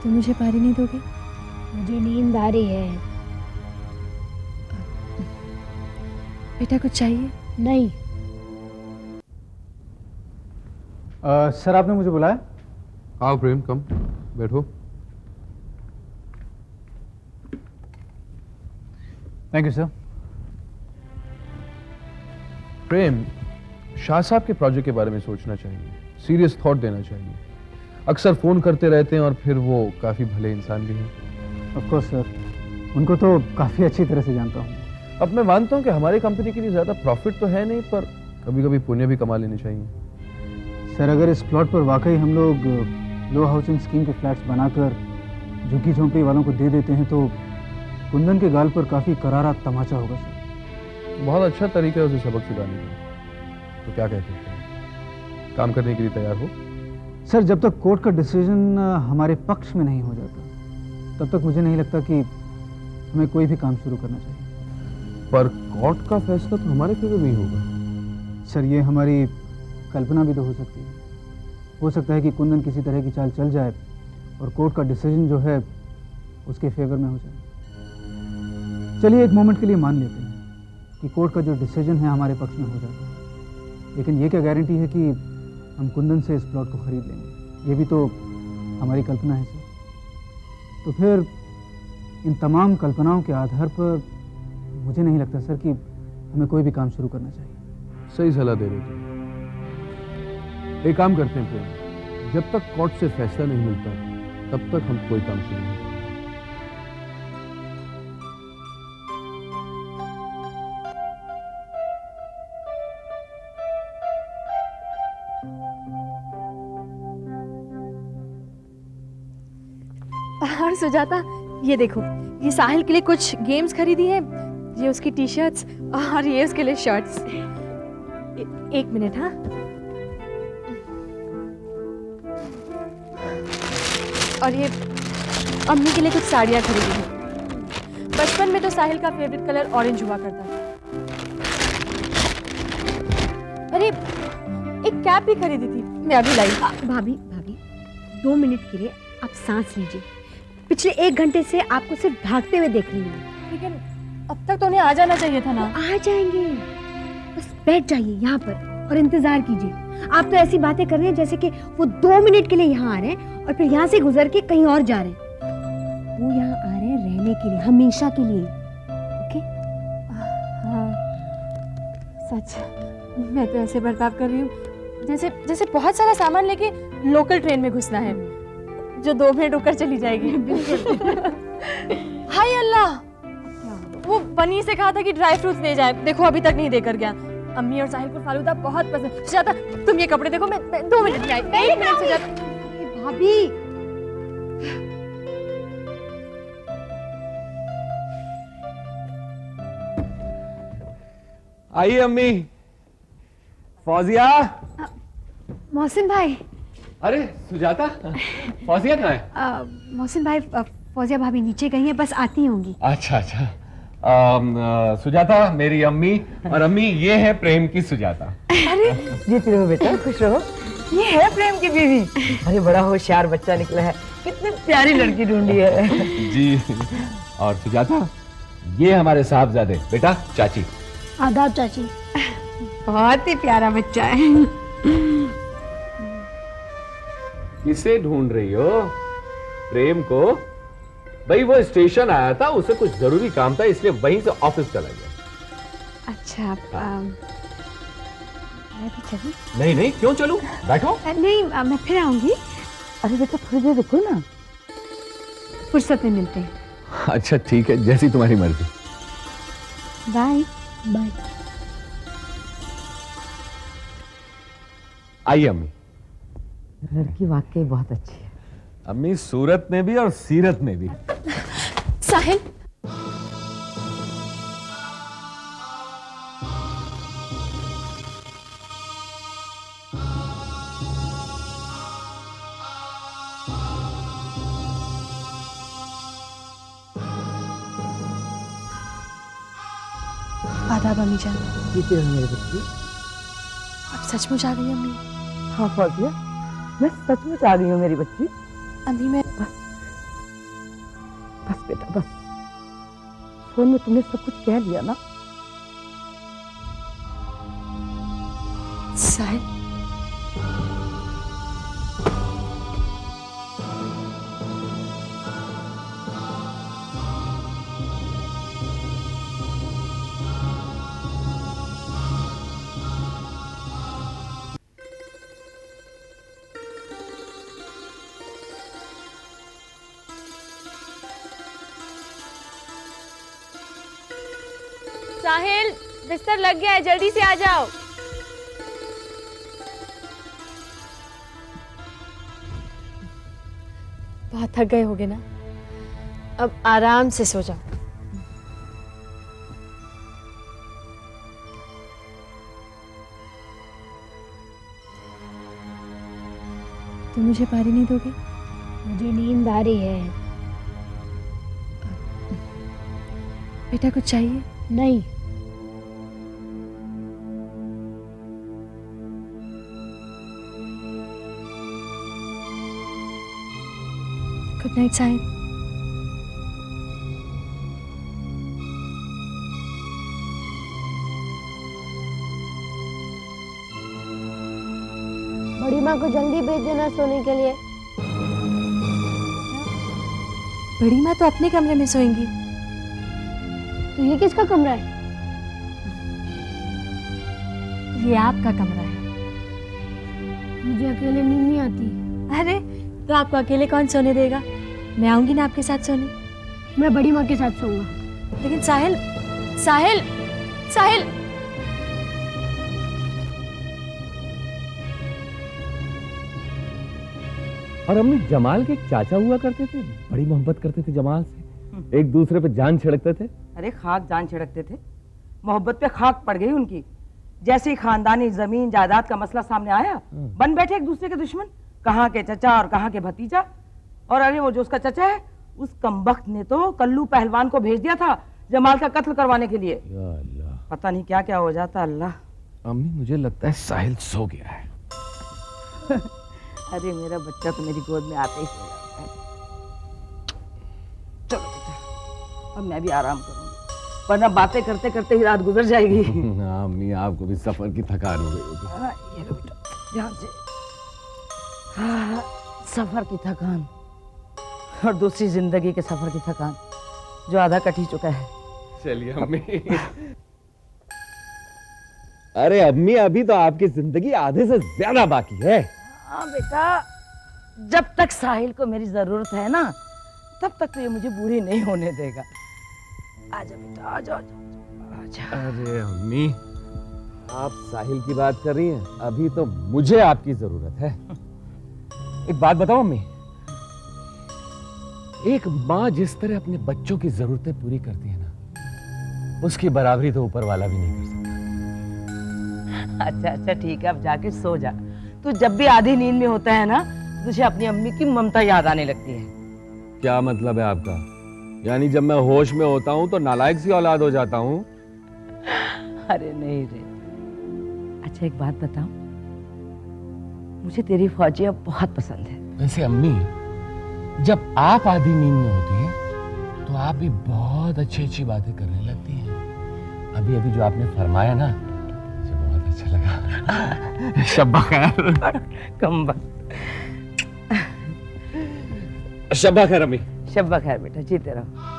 तुम मुझे पारी नहीं दोगे? मुझे नींद आ रही है। बेटा कुछ चाहिए? नहीं। सर आपने मुझे बुलाया? आओ प्रेम, कम बैठो। Thank you sir. Prem, Shah साहब के प्रोजेक्ट के बारे में सोचना चाहिए, सीरियस थॉट देना चाहिए। अक्सर फोन करते रहते हैं और फिर वो काफी भले इंसान भी हैं। ऑफ कोर्स सर, उनको तो काफ़ी अच्छी तरह से जानता हूँ। अब मैं मानता हूँ कि हमारी कंपनी के लिए ज्यादा प्रॉफिट तो है नहीं, पर कभी कभी पुण्य भी कमा लेने चाहिए। सर अगर इस प्लॉट पर वाकई हम लोग लो हाउसिंग स्कीम के फ्लैट्स बनाकर झुग्गी झोंपड़ी वालों को दे देते हैं तो कुंदन के गाल पर काफ़ी करारा तमाचा होगा सर। बहुत अच्छा तरीका है उसे सबक सिखाने का। तो क्या कहते हैं, काम करने के लिए तैयार हो? सर जब तक कोर्ट का डिसीजन हमारे पक्ष में नहीं हो जाता तब तक मुझे नहीं लगता कि हमें कोई भी काम शुरू करना चाहिए। पर कोर्ट का फैसला तो हमारे फेवर में ही होगा। सर ये हमारी कल्पना भी तो हो सकती है। हो सकता है कि कुंदन किसी तरह की चाल चल जाए और कोर्ट का डिसीजन जो है उसके फेवर में हो जाए। चलिए एक मोमेंट के लिए मान लेते हैं कि कोर्ट का जो डिसीजन है हमारे पक्ष में हो जाता है, लेकिन ये क्या गारंटी है कि हम कुंदन से इस प्लॉट को खरीद लेंगे? ये भी तो हमारी कल्पना है सर। तो फिर इन तमाम कल्पनाओं के आधार पर मुझे नहीं लगता सर कि हमें कोई भी काम शुरू करना चाहिए। सही सलाह दे रहे थे। एक काम करते हैं प्रेम, जब तक कोर्ट से फैसला नहीं मिलता तब तक हम कोई काम शुरू नहीं करते। और सुजाता, ये देखो, ये साहिल के लिए कुछ गेम्स खरीदी है, ये उसकी टी शर्ट्स और ये उसके लिए शर्ट्स। एक मिनट। हाँ, और ये अम्मी के लिए कुछ साड़ियाँ खरीदी हैं। बचपन में तो साहिल का फेवरेट कलर ऑरेंज हुआ करता था। अरे एक कैप भी खरीदी थी, मैं अभी लाई। भाभी भाभी 2 मिनट के लिए आप सांस लीजिए। पिछले 1 घंटे से आपको सिर्फ भागते हुए देख रही हूँ। लेकिन अब तक तो उन्हें आ जाना चाहिए था ना। आ जाएंगे, बस बैठ जाइए यहाँ पर और इंतजार कीजिए। आप तो ऐसी बातें कर रहे हैं जैसे कि वो 2 मिनट के लिए यहाँ आ रहे हैं और फिर यहाँ से गुजर के कहीं और जा रहे हैं। वो यहाँ आ रहे हैं रहने के लिए, हमेशा के लिए। ओके? हाँ सच, मैं तो ऐसे बर्ताव कर रही हूँ जैसे जैसे बहुत सारा सामान लेके लोकल ट्रेन में घुसना है जो 2 मिनट रुककर चली जाएगी। हाय अल्लाह, वो बनी से कहा था कि ड्राई फ्रूट्स ले जाए, देखो अभी तक नहीं देकर गया। अम्मी और साहिल को फालूदा बहुत पसंद। सुजाता तुम ये कपड़े देखो, मैं 2 मिनट में आई। 1 मिनट सुजाता। भाभी आइए अम्मी। फौजिया। मोहसिन भाई। अरे सुजाता, फौजिया कहाँ है? मोहसिन भाई, फौजिया भाभी नीचे गई हैं, बस आती होंगी। अच्छा अच्छा। सुजाता मेरी अम्मी, और अम्मी ये है प्रेम की सुजाता। अरे जीती रहो बेटा, खुश रहो। ये है प्रेम की बीवी। अरे बड़ा होशियार बच्चा निकला है, कितनी प्यारी लड़की ढूंढी है। जी। और सुजाता ये हमारे साहबजादे, बेटा चाची। आदाब चाची। बहुत ही प्यारा बच्चा है। किसे ढूंढ रही हो? प्रेम को? भाई वो स्टेशन आया था, उसे कुछ जरूरी काम था, इसलिए वहीं से ऑफिस चला गया। अच्छा, मैं भी चलूं? नहीं नहीं, क्यों चलूं? बैठो। नहीं, मैं फिर आऊंगी। अरे बेटा थोड़ी देर रुको ना। फुर्सत में मिलते हैं। अच्छा ठीक है, जैसी तुम्हारी मर्जी। Bye bye. आइए अम्मी। लड़की वाकई बहुत अच्छी है। अम्मी सूरत में भी और सीरत में भी। साहिल, आदाब अम्मी जान। जीती रहो मेरी बच्ची। अब सचमुच आ गई अम्मी। हाँ फौजिया, मैं सचमुच आ गई हूँ मेरी बच्ची। अम्मी मैं बेटा बस। फोन में तुमने सब कुछ कह लिया ना? साहिल, साहिल, बिस्तर लग गया है, जल्दी से आ जाओ। बहुत थक गए होगे ना, अब आराम से सो जाओ। तुम मुझे पानी नहीं दोगे? मुझे नींद आ रही है। बेटा कुछ चाहिए? नहीं। गुड नाइट साहिल। बड़ी माँ को जल्दी भेज देना सोने के लिए। बड़ी माँ तो अपने कमरे में सोएंगी। तो ये किसका कमरा है? ये आपका कमरा है। मुझे अकेले नींद नहीं आती। अरे तो आपको अकेले कौन सोने देगा? मैं आऊंगी ना आपके साथ सोने। मैं बड़ी माँ के साथ सोऊंगा। लेकिन साहिल, साहिल, साहिल, और अम्मी, जमाल के एक चाचा हुआ करते थे, बड़ी मोहब्बत करते थे जमाल से, एक दूसरे पे जान छिड़कते थे। अरे खाक जान छिड़कते थे, मोहब्बत पे खाक पड़ गई उनकी। जैसे ही खानदानी जमीन जायदाद का मसला सामने आया, बन बैठे एक दूसरे के दुश्मन। कहाँ के चचा और कहाँ के भतीजा। और अरे वो जो उसका चचा है, उस कमबख्त ने तो कल्लू पहलवान को भेज दिया था जमाल का कत्ल करवाने के लिए। या अल्लाह, पता नहीं क्या क्या हो जाता। अल्लाह। अम्मी मुझे लगता है साहिल सो गया है। अरे मेरा बच्चा तो मेरी गोद में आते ही सो जाता है। चलो बेटा, अब मैं भी आराम करूंगी, वरना बातें करते करते ही रात गुजर जाएगी। हाँ अम्मी, आपको भी सफर की थकान हो गई होगी। हाँ, ये लो बेटा, ध्यान से। हाँ, सफर की थकान और दूसरी जिंदगी के सफर की थकान, जो आधा कट ही चुका है। चलिए अम्मी। अरे अम्मी, अभी तो आपकी जिंदगी आधे से ज्यादा बाकी है। हाँ बेटा, जब तक साहिल को मेरी जरूरत है ना, तब तक तो ये मुझे बुरी नहीं होने देगा। आजा बेटा, आजा आजा आजा। अरे अम्मी, आप साहिल की बात कर रही हैं, अभी तो मुझे आपकी जरूरत है। एक बात बताओ अम्मी, एक माँ जिस तरह अपने बच्चों की जरूरतें पूरी करती है ना, उसकी बराबरी तो ऊपर वाला भी नहीं कर सकता। अच्छा अच्छा ठीक है, अब जाके सो जा। तू जब भी आधी नींद में होता है ना, तुझे अपनी अम्मी की ममता याद आने लगती है। क्या मतलब है आपका? यानी जब मैं होश में होता हूँ तो नालायक सी औलाद हो जाता हूँ? अरे नहीं रे। अच्छा एक बात बताऊं, मुझे तेरी फौजिया बहुत पसंद है। वैसे अम्मी, जब आप आधी नींद में होती हैं तो आप भी बहुत अच्छी अच्छी बातें करने लगती हैं। अभी अभी जो आपने फरमाया ना, मुझे बहुत अच्छा लगा। शब्बा खैर। कम वक्त। शब्बा खैर अम्मी। शब्बा खैर बेटा, जीते रहो।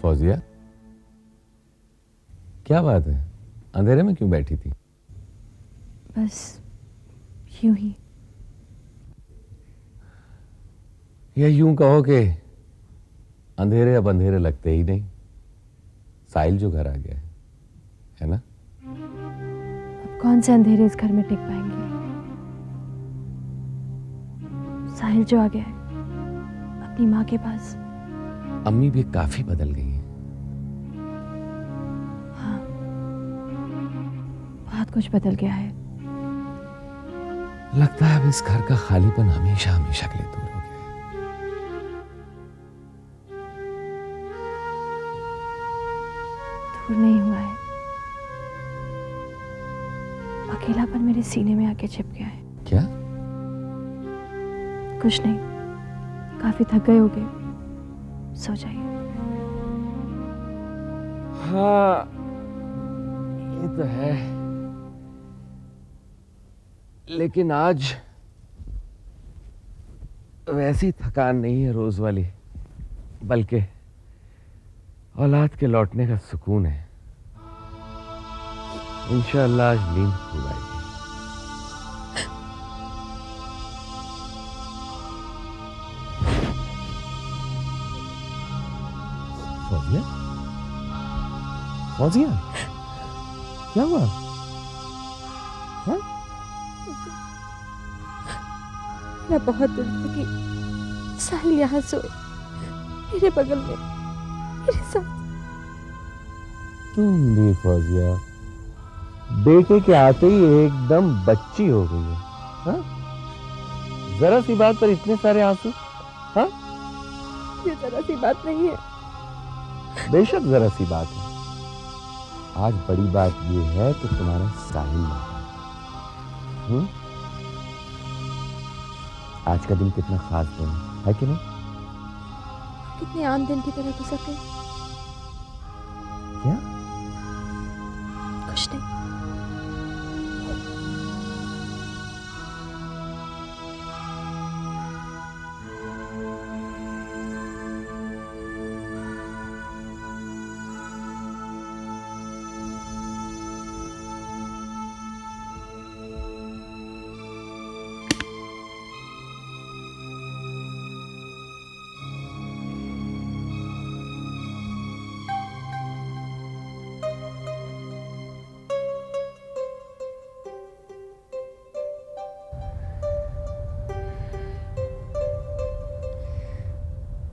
फौजिया, क्या बात है, अंधेरे में क्यों बैठी थी? बस यूं ही। या यूं कहो कि अंधेरे अब अंधेरे लगते ही नहीं। साहिल जो घर आ गया है ना? अब कौन से अंधेरे इस घर में टिक पाएंगे? साहिल साहिल जो आ गया है अपनी माँ के पास। अम्मी भी काफी बदल गई हैं। हाँ, बहुत कुछ बदल गया है। लगता है अब इस घर का खालीपन हमेशा हमेशा के लिए दूर हो गया है। दूर नहीं हुआ है, अकेलापन मेरे सीने में आके छिप गया है। क्या? कुछ नहीं, काफी थक गए होगे, सो जाइए। हाँ, ये तो है, लेकिन आज वैसी थकान नहीं है रोज वाली, बल्कि औलाद के लौटने का सुकून है। इंशाअल्लाह आज नींद खूब आएगी। फौजिया, फौजिया, क्या हुआ? हाँ? मैं बहुत दिल था कि साहिल यहाँ सोए, मेरे बगल में, मेरे साथ। तुम भी फौजिया बेटे के आते ही एकदम बच्ची हो गई है। हाँ? जरा सी बात पर इतने सारे आंसू? हाँ? ये जरा सी बात नहीं है। बेशक जरा सी बात है। आज बड़ी बात ये है कि तुम्हारा साहिल लौटा। आज का दिन कितना खास दिन है कि नहीं? कितने आम दिन की तरह गुजर गए। क्या? कुछ नहीं।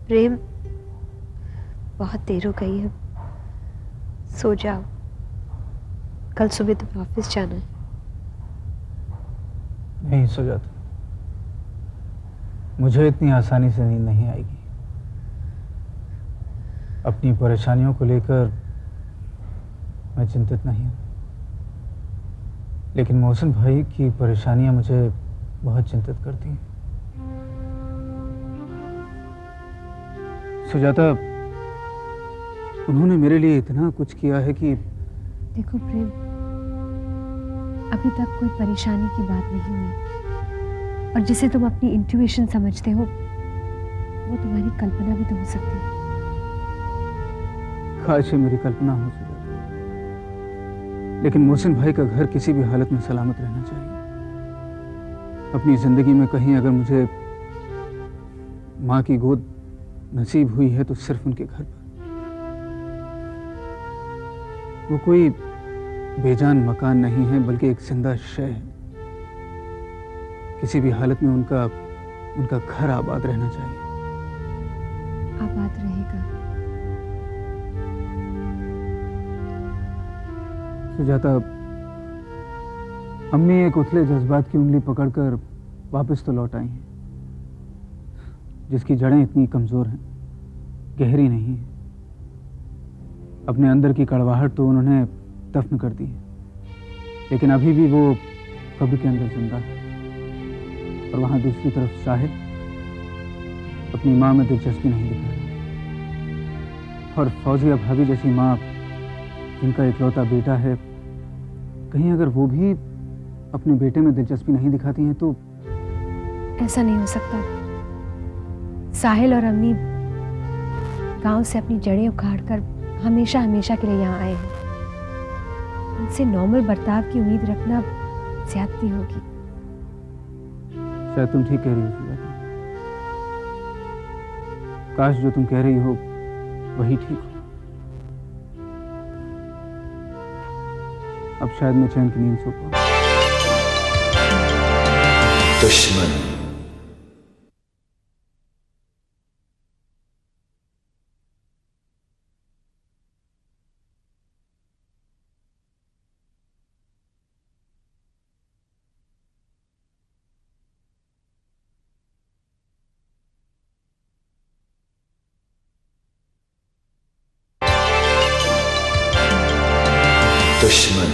प्रेम, बहुत देर हो गई है, सो जाओ, कल सुबह तुम्हें ऑफिस जाना है। नहीं सो जाता, मुझे इतनी आसानी से नींद नहीं आएगी। अपनी परेशानियों को लेकर मैं चिंतित नहीं हूँ, लेकिन मोहसिन भाई की परेशानियां मुझे बहुत चिंतित करती हैं। सुजाता, उन्होंने मेरे लिए इतना कुछ किया है कि देखो प्रेम, अभी तक कोई परेशानी की बात नहीं हुई, और जिसे तुम अपनी इंट्यूशन समझते हो वो तुम्हारी कल्पना भी तो हो सकती है। काश ये मेरी कल्पना हो सुजाता, लेकिन मोहसिन भाई का घर किसी भी हालत में सलामत रहना चाहिए। अपनी जिंदगी में कहीं अगर मुझे माँ की गोद नसीब हुई है तो सिर्फ उनके घर पर। वो कोई बेजान मकान नहीं है, बल्कि एक जिंदा शय है। किसी भी हालत में उनका घर आबाद रहना चाहिए। आबाद रहेगा। सुजाता, अम्मी एक उथले जज्बात की उंगली पकड़कर वापस तो लौट आई हैं, जिसकी जड़ें इतनी कमजोर हैं, गहरी नहीं है। अपने अंदर की कड़वाहट तो उन्होंने दफन कर दी है, लेकिन अभी भी वो कब्र के अंदर जिंदा है। और वहां दूसरी तरफ साहिल अपनी माँ में दिलचस्पी नहीं दिखा रहा। और फौजिया भाभी जैसी माँ, जिनका इकलौता बेटा है, कहीं अगर वो भी अपने बेटे में दिलचस्पी नहीं दिखाती हैं तो ऐसा नहीं हो सकता। साहिल और अम्मी गांव से अपनी जड़ें उखाड़कर हमेशा हमेशा के लिए यहाँ आए हैं। उनसे नॉर्मल बर्ताव की उम्मीद रखना ज्यादती होगी। शायद तुम ठीक कह रही हो सुजाता। काश जो तुम कह रही हो वही ठीक हो। अब शायद मैं चैन की नींद सो पाऊं। दुश्मन दुश्मन।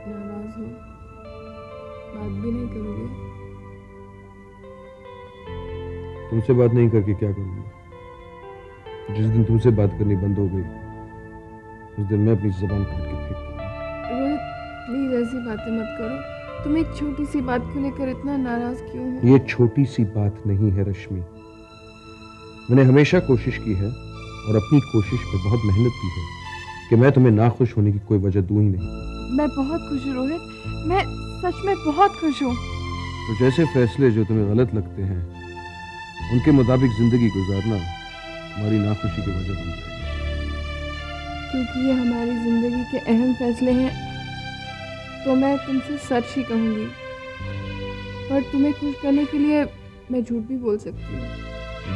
नाराज हो, बात भी नहीं करोगे? तुमसे बात नहीं करके क्या करूंगा? जिस दिन तुमसे बात करनी बंद हो गई उस दिन मैं अपनी जुबान काट के फेंक दूंगा। रोहित, प्लीज ऐसी बातें मत करो। तुम एक छोटी सी बात को लेकर इतना नाराज क्यों हो? ये छोटी सी बात नहीं है रश्मि। मैंने हमेशा कोशिश की है और अपनी कोशिश पे बहुत मेहनत की है कि मैं तुम्हें नाखुश होने की कोई वजह दूं ही नहीं। मैं बहुत खुश हूँ रोहित, मैं सच में बहुत खुश हूँ। कुछ ऐसे फैसले जो तुम्हें गलत लगते हैं उनके मुताबिक जिंदगी गुजारना तुम्हारी नाखुशी की वजह बन जाएगी। क्योंकि ये हमारी जिंदगी के अहम फैसले हैं तो मैं तुमसे सच ही कहूँगी, पर तुम्हें खुश करने के लिए मैं झूठ भी बोल सकती हूँ।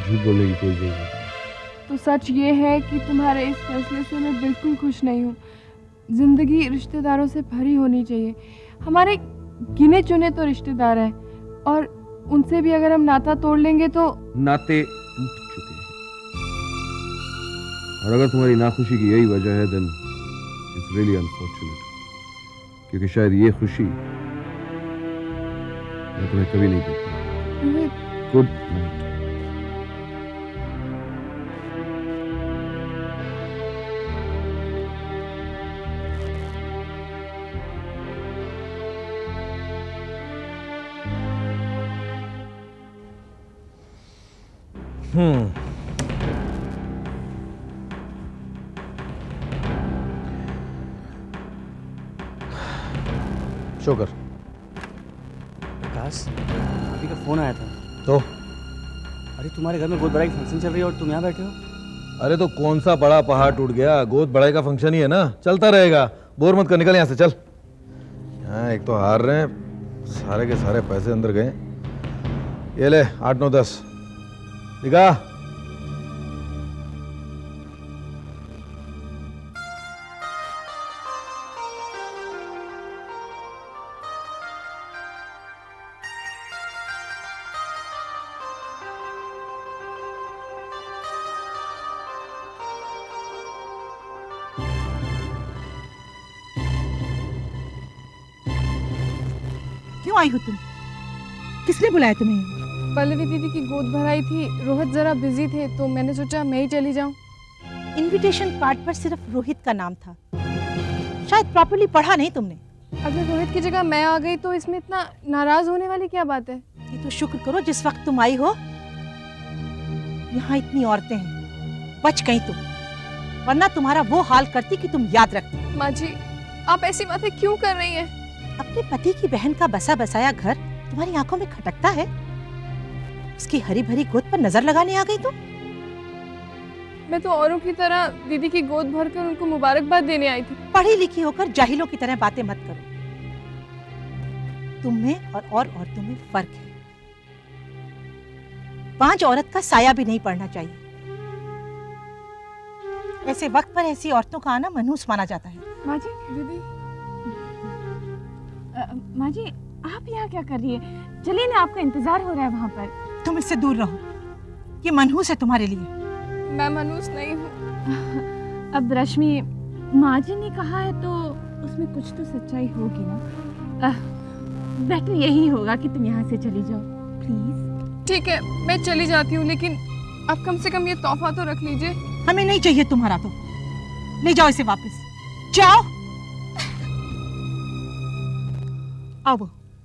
झूठ बोलने की कोई जरूरत नहीं। तो सच ये है कि तुम्हारे इस फैसले से मैं बिल्कुल खुश नहीं हूँ। जिंदगी रिश्तेदारों से भरी होनी चाहिए। हमारे गिने चुने तो रिश्तेदार हैं और उनसे भी अगर हम नाता तोड़ लेंगे तो नाते टूट चुके हैं और अगर तुम्हारी नाखुशी की यही वजह है देन इट्स रियली अनफॉर्चुनेट, क्योंकि शायद ये खुशी मैं तुम्हें कभी नहीं दे पाऊंगा। Good night. शो कर। विकास, अभी का फोन आया था। तो अरे तुम्हारे घर में गोद बढ़ाई फंक्शन चल रही है और तुम यहाँ बैठे हो। अरे तो कौन सा बड़ा पहाड़ टूट गया, गोद बढ़ाई का फंक्शन ही है ना, चलता रहेगा। बोर मत कर, निकल यहाँ से चल। यहाँ एक तो हार रहे हैं, सारे के सारे पैसे अंदर गए। ये ले 8 9 10 दिखा। क्यों आई हो तुम? किसने बुलाया तुम्हें? पल्लवी दीदी की गोद भराई थी, रोहित जरा बिजी थे तो मैंने सोचा मैं ही चली जाऊं। इनविटेशन कार्ड पर सिर्फ रोहित का नाम था, शायद प्रॉपर्ली पढ़ा नहीं तुमने। अगर रोहित की जगह मैं आ गई तो इसमें इतना नाराज होने वाली क्या बात है? ये तो शुक्र करो जिस वक्त तुम आई हो यहाँ इतनी औरतें हैं, बच गई तुम, वरना तुम्हारा वो हाल करती कि तुम याद रखती। माँ जी, आप ऐसी बातें क्यों कर रही हैं? अपने पति की बहन का बसा बसाया घर तुम्हारी आंखों में खटकता है, उसकी हरी भरी गोद पर नजर लगाने आ गई तुम। मैं तो औरों की तरह दीदी की गोद भरकर उनको मुबारकबाद देने आई थी। पढ़ी लिखी होकर जाहिलों की तरह बातें मत करो। तुम में और औरतों में फर्क है। पांच औरत का साया भी नहीं पड़ना चाहिए। ऐसे वक्त पर ऐसी औरतों का आना मनहूस माना जाता है। माँ जी, दीदी, माँ जी आप यहाँ क्या कर रही है? चलिए ना, आपका इंतजार हो रहा है वहाँ पर। तुम इससे दूर रहो, ये मनहूस है तुम्हारे लिए। मैं मनहूस नहीं हूँ। अब रश्मि, माँ जी ने कहा है तो उसमें कुछ तो सच्चाई होगी ना। बेटर यही होगा कि तुम यहाँ से चली जाओ प्लीज। ठीक है, मैं चली जाती हूँ, लेकिन आप कम से कम ये तोहफा तो रख लीजिए। हमें नहीं चाहिए तुम्हारा, तो ले जाओ इसे वापस, जाओ। आओ।